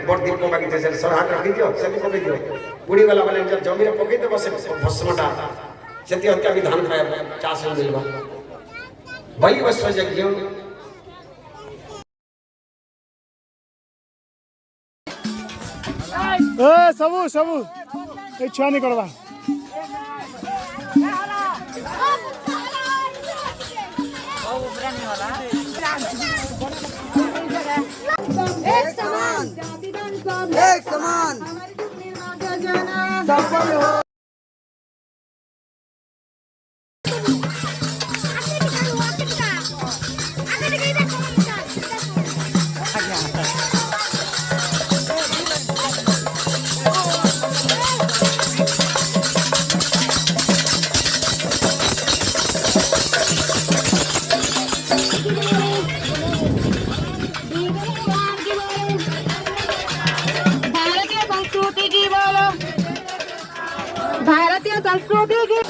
बड़ दीप बागीचे से हाथ रखी दियो से पकई दियो बुढ़ी वाला वाले जब जमीन पकई दे बस भस्मटा सेति हत्या विधान खाए चास मिलबा बलि वस्व यज्ञ ए सबु सबु ए छुआ नहीं करवा एक समान सफल हो भारतीय संस्कृति की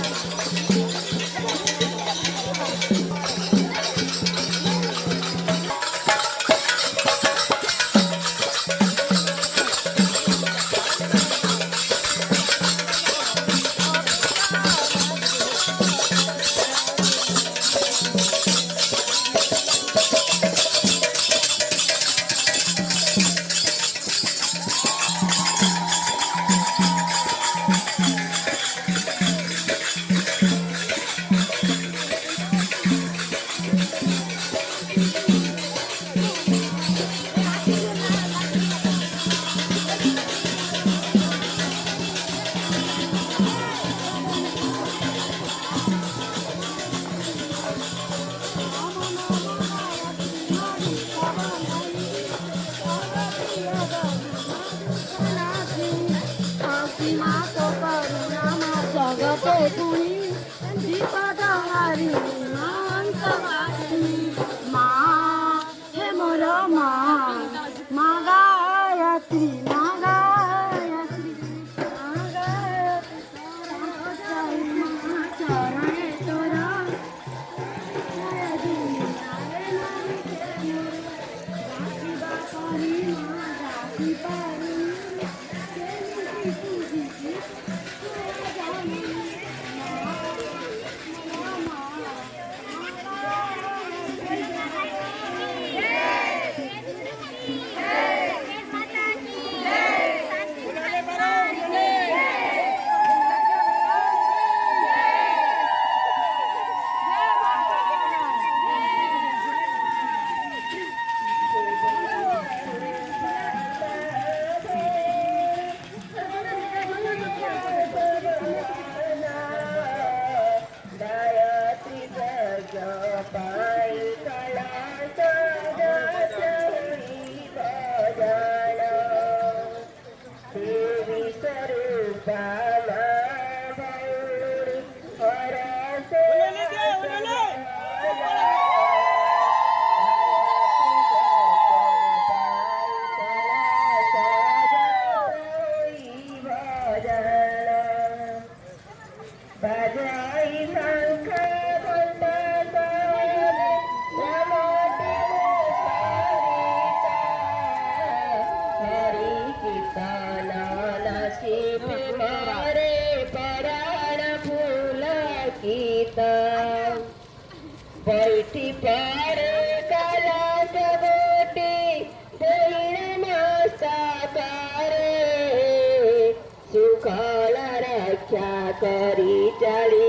बैठी पर कलश बोटी दहीन साकारे सुखाल रक्षा करी चली